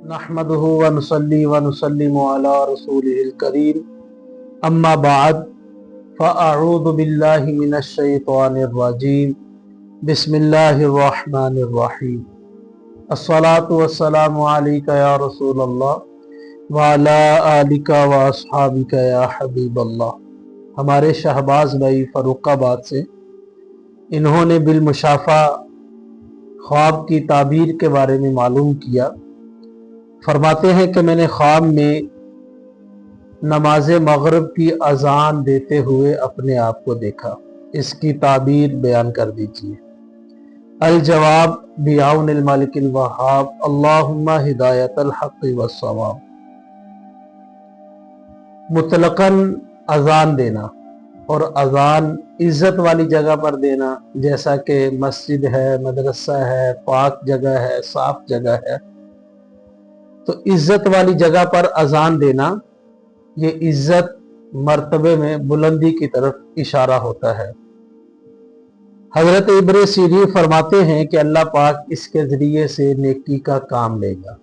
नहमदुहु व नुसल्ली व नुसल्लिमु अला रसूलिहिल करीम अम्मा बाद फ़अऊज़ु बिल्लाहि मिनश शैतानिर रजीम बिस्मिल्लाहिर रहमानिर रहीम अस्सलातु वस्सलामु अलैका या रसूलल्लाह व अला आलिका व अस्हाबिका या हबीबल्लाह। हमारे शहबाज भाई फ़र्रुखाबाद से, इन्होंने बिलमुशाफ़ा ख्वाब की ताबीर के बारे में मालूम किया। फरमाते हैं कि मैंने ख्वाब में नमाज मगरिब की अजान देते हुए अपने आप को देखा। इसकी ताबीर बयान कर दीजिए। अल जवाब बिआउनिल मालिकिल वहाब अल्लाहुम्मा हिदायतल हक़्क़ि वस्सवाब। मुतलकन अजान देना, और अजान इज्जत वाली जगह पर देना, जैसा कि मस्जिद है, मदरसा है, पाक जगह है, साफ जगह है। तो इज्जत वाली जगह पर अजान देना, ये इज्जत मर्तबे में बुलंदी की तरफ इशारा होता है। हजरत इब्न सीरीन फरमाते हैं कि अल्लाह पाक इसके जरिए से नेकी का काम लेगा।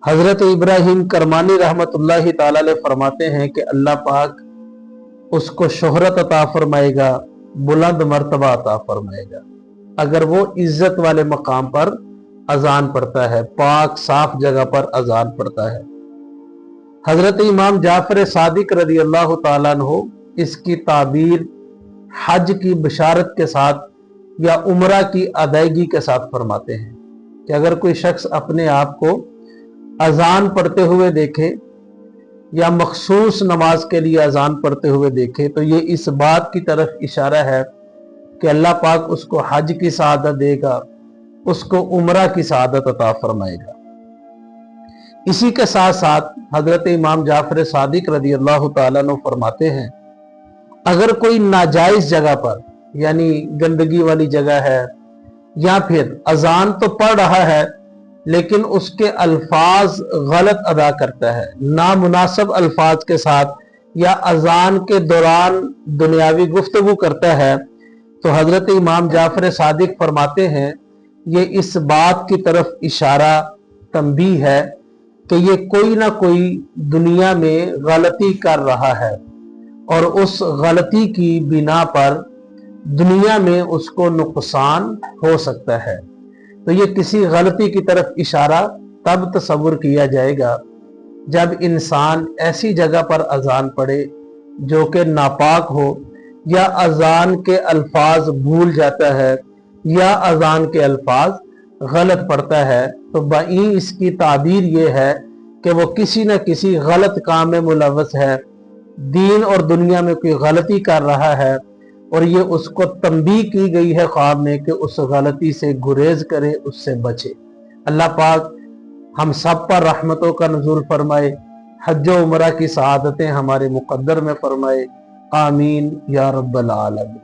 हजरत इब्राहिम करमानी रहमतुल्लाहि ताला अलैह फरमाते हैं कि अल्लाह पाक उसको शोहरत अता फरमाएगा, बुलंद मर्तबा अता फरमाएगा, अगर वो इज्जत वाले मकाम पर अजान पढ़ता है, पाक साफ जगह पर अजान पढ़ता है। हजरत इमाम जाफर सादिक रज़ी अल्लाह ताला अन्हु इसकी ताबीर हज की बशारत के साथ या उम्रा की अदायगी के साथ फरमाते हैं कि अगर कोई शख्स अपने आप को अजान पढ़ते हुए देखे या मखसूस नमाज के लिए अजान पढ़ते हुए देखे, तो ये इस बात की तरफ इशारा है कि अल्लाह पाक उसको हज की सआदत देगा, उसको उम्रा की सआदत अता फरमाएगा। इसी के साथ साथ हजरत इमाम जाफर सादिक रज़ी अल्लाह ताला अन्हु फरमाते हैं, अगर कोई नाजायज जगह पर यानी गंदगी वाली जगह है, या फिर अजान तो पढ़ रहा है लेकिन उसके अल्फाज गलत अदा करता है, नामुनासिब अल्फाज के साथ, या अजान के दौरान दुनियावी गुफ्तगू करता है, तो हजरत इमाम जाफर सादिक फरमाते हैं ये इस बात की तरफ इशारा तंबीह है कि ये कोई ना कोई दुनिया में गलती कर रहा है और उस गलती की बिना पर दुनिया में उसको नुकसान हो सकता है। तो ये किसी गलती की तरफ इशारा तब तसव्वुर किया जाएगा जब इंसान ऐसी जगह पर अजान पढ़े जो कि नापाक हो, या अजान के अल्फाज भूल जाता है, या अजान के अल्फाज गलत पढ़ता है। तो बाई इसकी ताबीर ये है कि वो किसी न किसी गलत काम में मुलव्वस है, दीन और दुनिया में कोई गलती कर रहा है, और ये उसको तंबीह की गई है ख्वाब में कि उस गलती से गुरेज करे, उससे बचे। अल्लाह पाक हम सब पर रहमतों का नुज़ूल फरमाए, हज व उमरा की सआदतें हमारे मुक़द्दर में फरमाए। आमीन या रब्बल आलमीन।